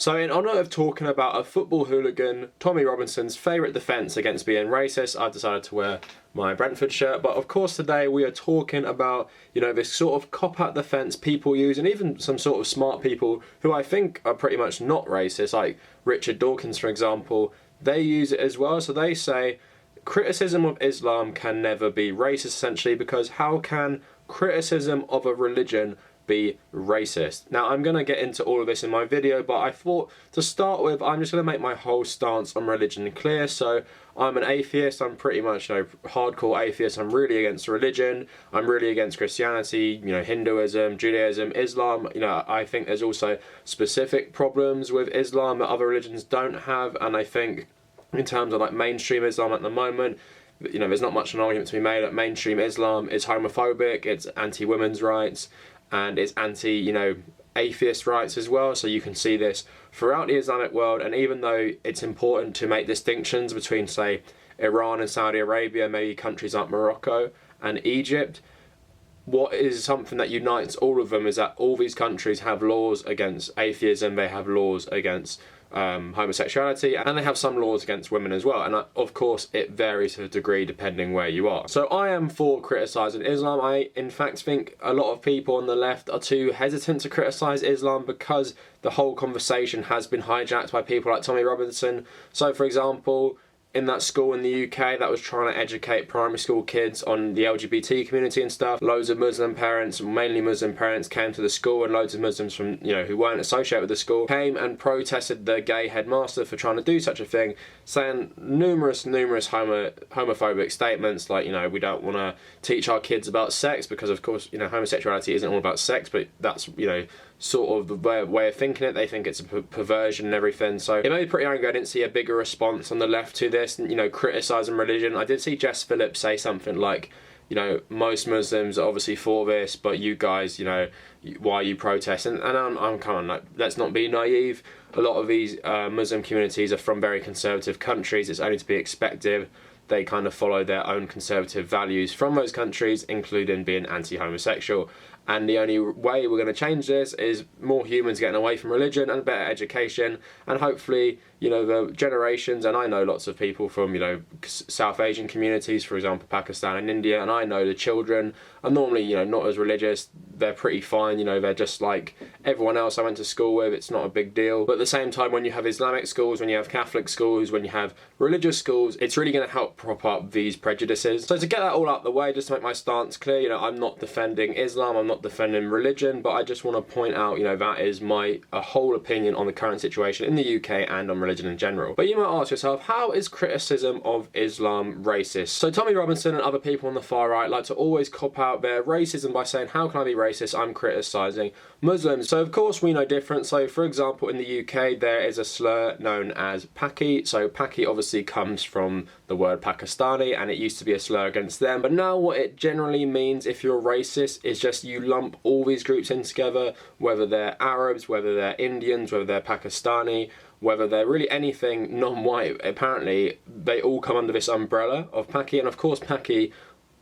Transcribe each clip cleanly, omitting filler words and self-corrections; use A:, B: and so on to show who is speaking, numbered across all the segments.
A: So in honour of talking about a football hooligan, Tommy Robinson's favourite defence against being racist, I've decided to wear my Brentford shirt. But of course today we are talking about, this sort of cop-out defence people use, and even some sort of smart people who I think are pretty much not racist, like Richard Dawkins for example. They use it as well. So they say criticism of Islam can never be racist, essentially, because how can criticism of a religion be racist? Now I'm going to get into all of this in my video, but I thought to start with I'm just going to make my whole stance on religion clear. So I'm an atheist. I'm pretty much hardcore atheist. I'm really against religion. I'm really against Christianity, Hinduism, Judaism, Islam. I think there's also specific problems with Islam that other religions don't have, and I think in terms of like mainstream Islam at the moment, there's not much of an argument to be made that mainstream Islam is homophobic, it's anti-women's rights, and it's anti-atheist rights as well. So you can see this throughout the Islamic world. And even though it's important to make distinctions between, say, Iran and Saudi Arabia, maybe countries like Morocco and Egypt, what is something that unites all of them is that all these countries have laws against atheism, they have laws against homosexuality, and they have some laws against women as well. And of course it varies to a degree depending where you are. So I am for criticising Islam. I in fact think a lot of people on the left are too hesitant to criticise Islam because the whole conversation has been hijacked by people like Tommy Robinson. So for example, in that school in the UK that was trying to educate primary school kids on the LGBT community and stuff, loads of Muslim parents, mainly Muslim parents, came to the school, and loads of Muslims from, who weren't associated with the school came and protested the gay headmaster for trying to do such a thing, saying numerous homophobic statements like, we don't want to teach our kids about sex because of course, homosexuality isn't all about sex, but that's, sort of the way of thinking it. They think it's a perversion and everything. So it made me pretty angry. I didn't see a bigger response on the left to this, criticising religion. I did see Jess Phillips say something like, most Muslims are obviously for this, but you guys, why are you protesting? And I'm kind of like, let's not be naive. A lot of these Muslim communities are from very conservative countries. It's only to be expected. They kind of follow their own conservative values from those countries, including being anti-homosexual. And the only way we're going to change this is more humans getting away from religion and better education, and hopefully, the generations, and I know lots of people from, South Asian communities, for example, Pakistan and India, and I know the children are normally, not as religious. They're pretty fine, they're just like everyone else I went to school with. It's not a big deal. But at the same time, when you have Islamic schools, when you have Catholic schools, when you have religious schools, it's really going to help prop up these prejudices. So to get that all out of the way, just to make my stance clear, I'm not defending Islam, I'm not defending religion, but I just want to point out, that is my whole opinion on the current situation in the UK and on religion in general. But you might ask yourself, how is criticism of Islam racist? So Tommy Robinson and other people on the far right like to always cop out their racism by saying, how can I be racist? I'm criticising Muslims. So of course we know different. So for example, in the UK there is a slur known as Paki. So Paki obviously comes from the word Pakistani, and it used to be a slur against them. But now what it generally means if you're racist is just you lump all these groups in together, whether they're Arabs, whether they're Indians, whether they're Pakistani, whether they're really anything non-white. Apparently they all come under this umbrella of Paki. And of course Paki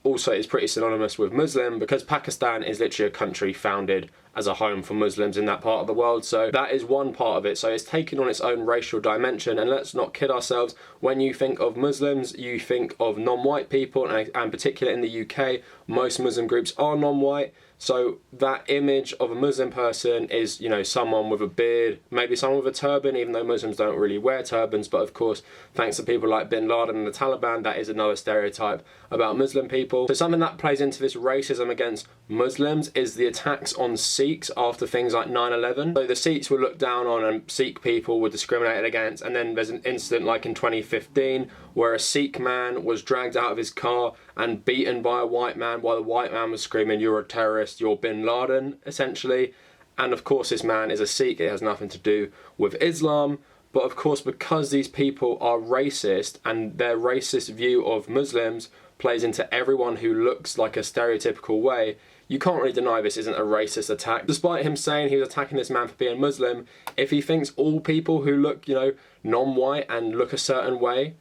A: also is pretty synonymous with Muslim, because Pakistan is literally a country founded as a home for Muslims in that part of the world. So that is one part of it. So it's taken on its own racial dimension, and let's not kid ourselves. When you think of Muslims, you think of non-white people, and particularly in the UK, most Muslim groups are non-white. So that image of a Muslim person is, someone with a beard, maybe someone with a turban, even though Muslims don't really wear turbans. But of course, thanks to people like Bin Laden and the Taliban, that is another stereotype about Muslim people. So something that plays into this racism against Muslims is the attacks on Sikhs after things like 9/11. So the Sikhs were looked down on and Sikh people were discriminated against. And then there's an incident like in 2015 where a Sikh man was dragged out of his car and beaten by a white man while the white man was screaming, "You're a terrorist, you're Bin Laden," essentially. And of course this man is a Sikh, it has nothing to do with Islam. But of course, because these people are racist and their racist view of Muslims plays into everyone who looks like a stereotypical way, you can't really deny this isn't a racist attack. Despite him saying he was attacking this man for being Muslim, if he thinks all people who look, non-white and look a certain way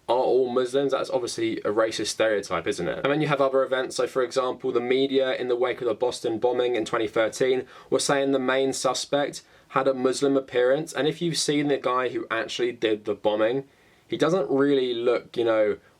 A: are all Muslims, that's obviously a racist stereotype, isn't it? And then you have other events. So for example, the media in the wake of the Boston bombing in 2013 were saying the main suspect had a Muslim appearance. And if you've seen the guy who actually did the bombing, he doesn't really look,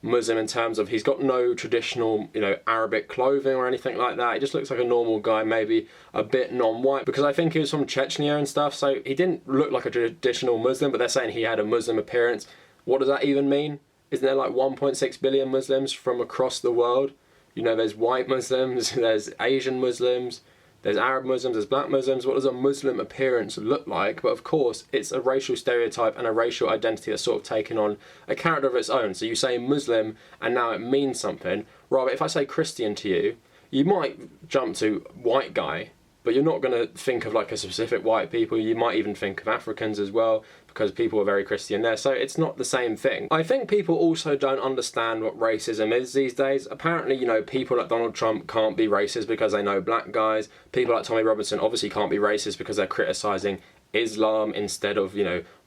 A: Muslim in terms of he's got no traditional, Arabic clothing or anything like that. He just looks like a normal guy, maybe a bit non-white, because I think he was from Chechnya and stuff, so he didn't look like a traditional Muslim, but they're saying he had a Muslim appearance. What does that even mean? Isn't there like 1.6 billion Muslims from across the world? There's white Muslims, there's Asian Muslims, there's Arab Muslims, there's black Muslims. What does a Muslim appearance look like? But of course, it's a racial stereotype and a racial identity that's sort of taken on a character of its own. So you say Muslim and now it means something. Rather, if I say Christian to you, you might jump to white guy, but you're not going to think of like a specific white people. You might even think of Africans as well, because people are very Christian there. So it's not the same thing. I think people also don't understand what racism is these days. Apparently, people like Donald Trump can't be racist because they know black guys. People like Tommy Robinson obviously can't be racist because they're criticising Islam instead of,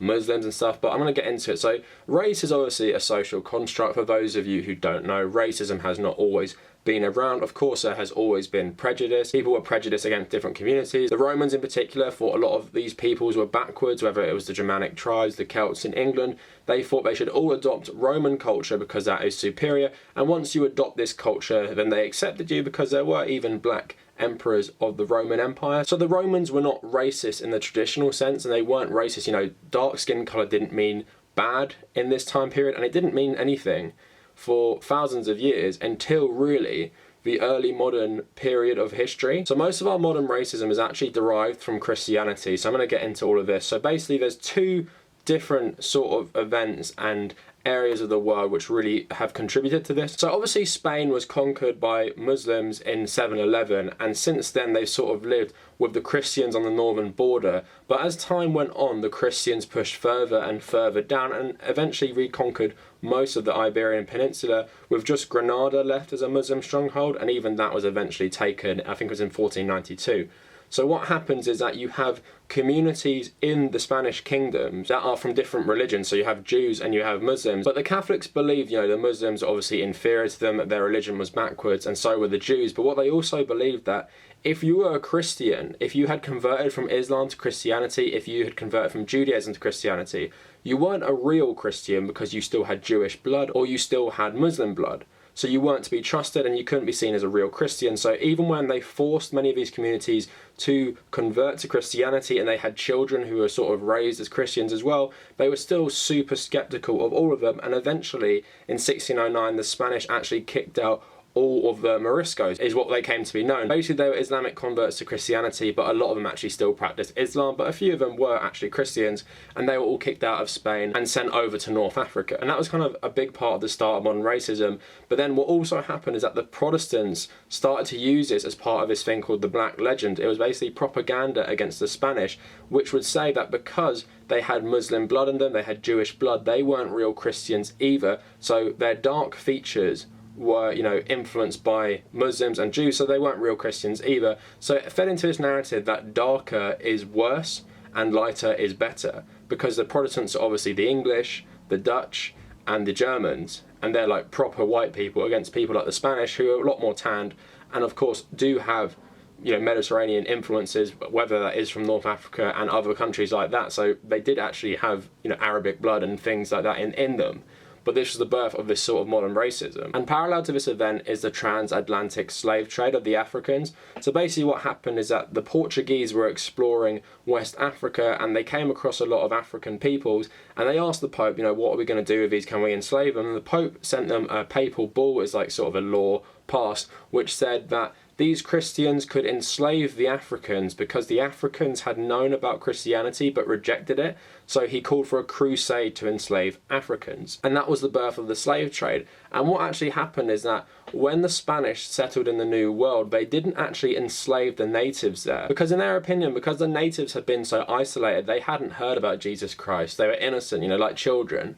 A: Muslims and stuff, but I'm going to get into it. So race is obviously a social construct. For those of you who don't know, racism has not always been around. Of course, there has always been prejudice. People were prejudiced against different communities. The Romans in particular thought a lot of these peoples were backwards, whether it was the Germanic tribes, the Celts in England. They thought they should all adopt Roman culture because that is superior. And once you adopt this culture, then they accepted you, because there were even black emperors of the Roman Empire. So the Romans were not racist in the traditional sense, and they weren't racist. Dark skin colour didn't mean bad in this time period, and it didn't mean anything for thousands of years until really the early modern period of history. So most of our modern racism is actually derived from Christianity. So I'm going to get into all of this. So basically there's two different sort of events and areas of the world which really have contributed to this. So obviously Spain was conquered by Muslims in 711, and since then they've sort of lived with the Christians on the northern border. But as time went on, the Christians pushed further and further down and eventually reconquered most of the Iberian Peninsula, with just Granada left as a Muslim stronghold, and even that was eventually taken, I think it was in 1492. So what happens is that you have communities in the Spanish kingdoms that are from different religions. So you have Jews and you have Muslims. But the Catholics believe, the Muslims are obviously inferior to them, their religion was backwards, and so were the Jews. But what they also believed that if you were a Christian, if you had converted from Islam to Christianity, if you had converted from Judaism to Christianity, you weren't a real Christian because you still had Jewish blood or you still had Muslim blood. So you weren't to be trusted and you couldn't be seen as a real Christian. So even when they forced many of these communities to convert to Christianity and they had children who were sort of raised as Christians as well, they were still super skeptical of all of them. And eventually in 1609, the Spanish actually kicked out all of the Moriscos, is what they came to be known. Basically, they were Islamic converts to Christianity, but a lot of them actually still practiced Islam, but a few of them were actually Christians, and they were all kicked out of Spain and sent over to North Africa. And that was kind of a big part of the start of modern racism. But then what also happened is that the Protestants started to use this as part of this thing called the Black Legend. It was basically propaganda against the Spanish, which would say that because they had Muslim blood in them, they had Jewish blood, they weren't real Christians either. So their dark features were, influenced by Muslims and Jews, so they weren't real Christians either. So it fed into this narrative that darker is worse and lighter is better, because the Protestants are obviously the English, the Dutch, and the Germans, and they're like proper white people against people like the Spanish, who are a lot more tanned, and of course do have Mediterranean influences, whether that is from North Africa and other countries like that. So they did actually have Arabic blood and things like that in them. But this was the birth of this sort of modern racism. And parallel to this event is the transatlantic slave trade of the Africans. So basically what happened is that the Portuguese were exploring West Africa and they came across a lot of African peoples, and they asked the Pope, what are we going to do with these? Can we enslave them? And the Pope sent them a papal bull as like sort of a law passed, which said that these Christians could enslave the Africans because the Africans had known about Christianity but rejected it. So he called for a crusade to enslave Africans. And that was the birth of the slave trade. And what actually happened is that when the Spanish settled in the New World, they didn't actually enslave the natives there. Because in their opinion, because the natives had been so isolated, they hadn't heard about Jesus Christ. They were innocent, like children.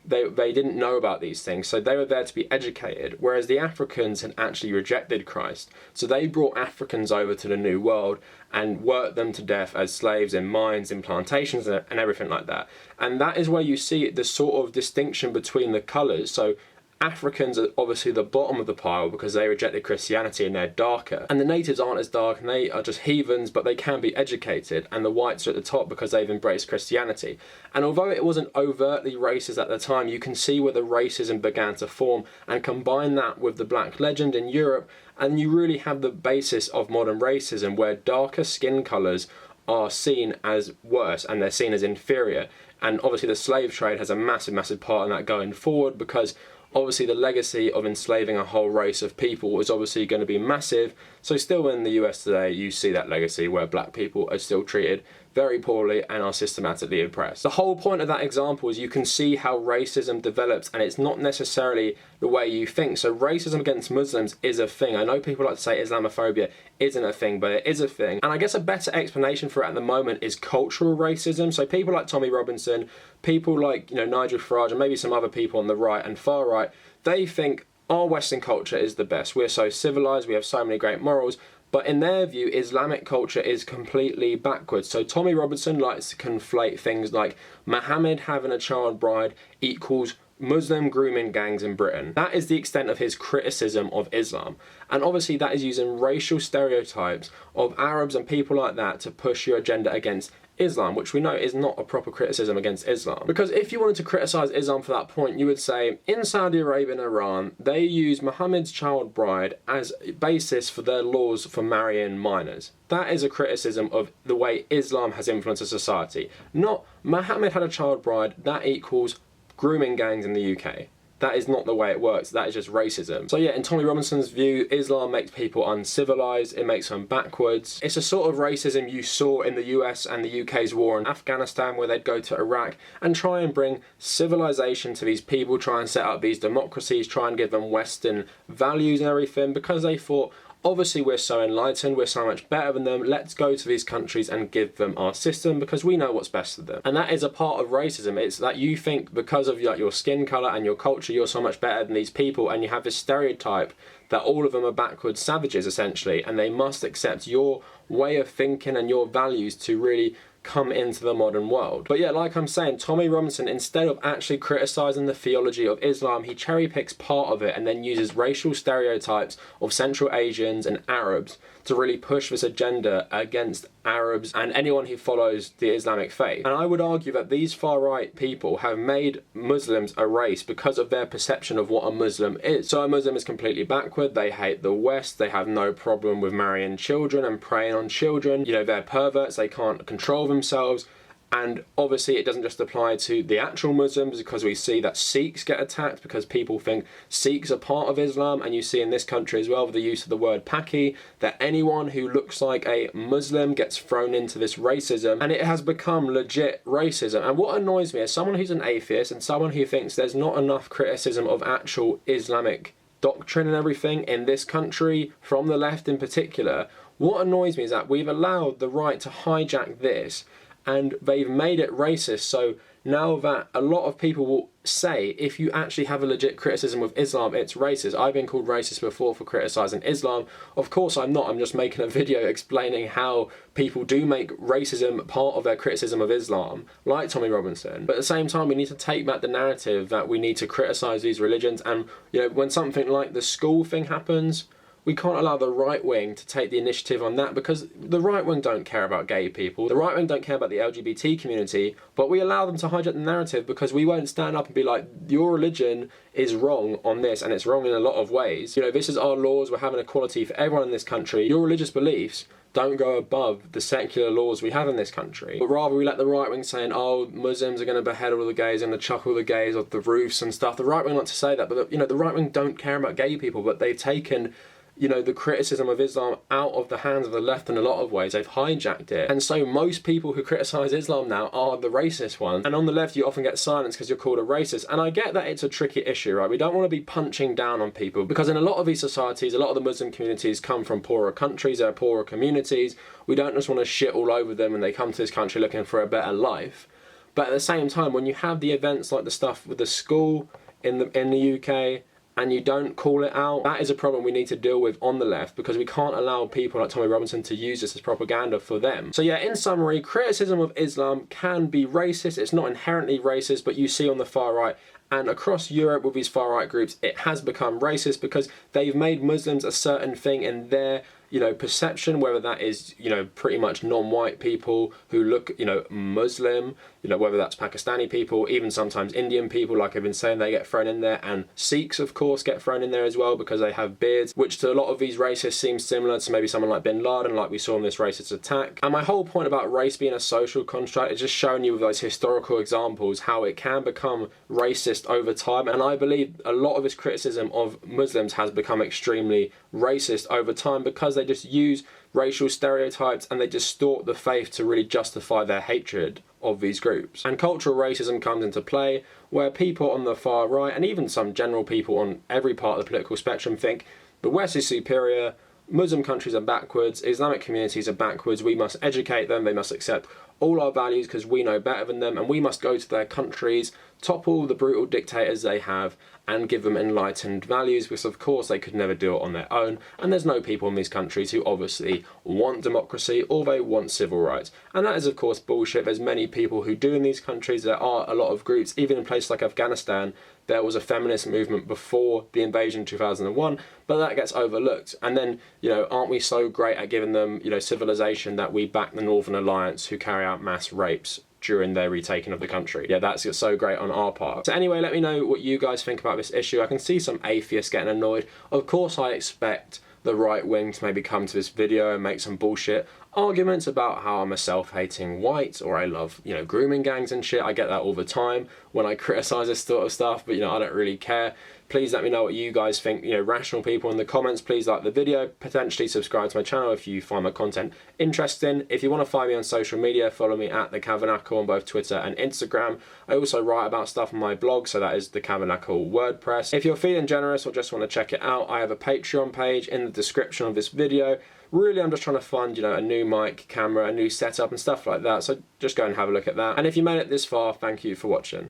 A: They didn't know about these things, so they were there to be educated, whereas the Africans had actually rejected Christ. So they brought Africans over to the New World and worked them to death as slaves in mines, in plantations, and everything like that. And that is where you see the sort of distinction between the colours. So Africans are obviously the bottom of the pile because they rejected Christianity and they're darker. And the natives aren't as dark and they are just heathens, but they can be educated. And the whites are at the top because they've embraced Christianity. And although it wasn't overtly racist at the time, you can see where the racism began to form, and combine that with the black legend in Europe, and you really have the basis of modern racism where darker skin colours are seen as worse and they're seen as inferior. And obviously the slave trade has a massive part in that going forward, because obviously the legacy of enslaving a whole race of people is obviously going to be massive. So still in the US today, you see that legacy where black people are still treated very poorly and are systematically oppressed. The whole point of that example is you can see how racism develops, and it's not necessarily the way you think. So racism against Muslims is a thing. I know people like to say Islamophobia isn't a thing, but it is a thing. And I guess a better explanation for it at the moment is cultural racism. So people like Tommy Robinson, people like, Nigel Farage, and maybe some other people on the right and far right, they think our Western culture is the best. We're so civilized, we have so many great morals. But in their view, Islamic culture is completely backwards. So Tommy Robinson likes to conflate things like Muhammad having a child bride equals Muslim grooming gangs in Britain. That is the extent of his criticism of Islam. And obviously that is using racial stereotypes of Arabs and people like that to push your agenda against Islam, which we know is not a proper criticism against Islam. Because if you wanted to criticize Islam for that point, you would say in Saudi Arabia and Iran, they use Muhammad's child bride as a basis for their laws for marrying minors. That is a criticism of the way Islam has influenced a society. Not Muhammad had a child bride, that equals grooming gangs in the UK. That is not the way it works. That is just racism. So yeah, in Tommy Robinson's view, Islam makes people uncivilized. It makes them backwards. It's a sort of racism you saw in the US and the UK's war in Afghanistan, where they'd go to Iraq and try and bring civilization to these people, try and set up these democracies, try and give them Western values and everything, because they thought, obviously we're so enlightened, we're so much better than them, let's go to these countries and give them our system because we know what's best for them. And that is a part of racism. It's that you think because of your skin colour and your culture, you're so much better than these people, and you have this stereotype that all of them are backwards savages essentially, and they must accept your way of thinking and your values to really come into the modern world. But yeah, like I'm saying, Tommy Robinson, instead of actually criticising the theology of Islam, he cherry picks part of it and then uses racial stereotypes of Central Asians and Arabs to really push this agenda against Arabs and anyone who follows the Islamic faith. And I would argue that these far-right people have made Muslims a race because of their perception of what a Muslim is. So a Muslim is completely backward, they hate the West, they have no problem with marrying children and preying on children, they're perverts, they can't control themselves. And obviously it doesn't just apply to the actual Muslims, because we see that Sikhs get attacked because people think Sikhs are part of Islam, and you see in this country as well with the use of the word Paki, that anyone who looks like a Muslim gets thrown into this racism, and it has become legit racism. And what annoys me as someone who's an atheist and someone who thinks there's not enough criticism of actual Islamic doctrine and everything in this country, from the left in particular, what annoys me is that we've allowed the right to hijack this, and they've made it racist. So now that a lot of people will say, if you actually have a legit criticism of Islam, it's racist. I've been called racist before for criticising Islam. Of course I'm not. I'm just making a video explaining how people do make racism part of their criticism of Islam, like Tommy Robinson. But at the same time, we need to take back the narrative that we need to criticise these religions. And when something like the school thing happens, we can't allow the right wing to take the initiative on that, because the right wing don't care about gay people, the right wing don't care about the LGBT community, but we allow them to hijack the narrative because we won't stand up and be like, your religion is wrong on this, and it's wrong in a lot of ways. This is our laws, we're having equality for everyone in this country. Your religious beliefs don't go above the secular laws we have in this country. But rather we let the right wing saying, oh, Muslims are going to behead all the gays and to chuck all the gays off the roofs and stuff. The right wing like to say that, but the right wing don't care about gay people, but they've taken the criticism of Islam out of the hands of the left in a lot of ways. They've hijacked it. And so most people who criticise Islam now are the racist ones. And on the left, you often get silence because you're called a racist. And I get that it's a tricky issue, right? We don't want to be punching down on people, because in a lot of these societies, a lot of the Muslim communities come from poorer countries, they're poorer communities. We don't just want to shit all over them when they come to this country looking for a better life. But at the same time, when you have the events like the stuff with the school in the UK, and you don't call it out, that is a problem we need to deal with on the left, because we can't allow people like Tommy Robinson to use this as propaganda for them. So yeah, in summary, criticism of Islam can be racist. It's not inherently racist, but you see on the far right and across Europe with these far right groups, it has become racist because they've made Muslims a certain thing in their, you know, perception, whether that is, you know, pretty much non-white people who look, you know, Muslim, you know, whether that's Pakistani people, even sometimes Indian people, like I've been saying, they get thrown in there, and Sikhs, of course, get thrown in there as well because they have beards, which to a lot of these racists seems similar to maybe someone like Bin Laden, like we saw in this racist attack. And my whole point about race being a social construct is just showing you with those historical examples how it can become racist over time, and I believe a lot of this criticism of Muslims has become extremely racist over time because they just use racial stereotypes and they distort the faith to really justify their hatred of these groups. And cultural racism comes into play where people on the far right, and even some general people on every part of the political spectrum, think the West is superior, Muslim countries are backwards, Islamic communities are backwards, we must educate them, they must accept all our values because we know better than them, and we must go to their countries, topple the brutal dictators they have, and give them enlightened values, because of course they could never do it on their own, and there's no people in these countries who obviously want democracy or they want civil rights. And that is of course bullshit. There's many people who do in these countries. There are a lot of groups, even in places like Afghanistan. There was a feminist movement before the invasion in 2001, but that gets overlooked. And then, you know, aren't we so great at giving them, you know, civilization that we back the Northern Alliance who carry out mass rapes during their retaking of the country? Yeah, that's so great on our part. So anyway, let me know what you guys think about this issue. I can see some atheists getting annoyed. Of course, I expect the right wing to maybe come to this video and make some bullshit arguments about how I'm a self-hating white, or I love, you know, grooming gangs and shit. I get that all the time when I criticize this sort of stuff, but, you know, I don't really care. Please let me know what you guys think, you know, rational people, in the comments. Please like the video, potentially subscribe to my channel if you find my content interesting. If you want to find me on social media, follow me at The Tabernacle on both Twitter and Instagram. I also write about stuff on my blog, so that is The Tabernacle WordPress. If you're feeling generous or just want to check it out, I have a Patreon page in the description of this video. Really, I'm just trying to fund, you know, a new mic, camera, a new setup and stuff like that, so just go and have a look at that. And if you made it this far, thank you for watching.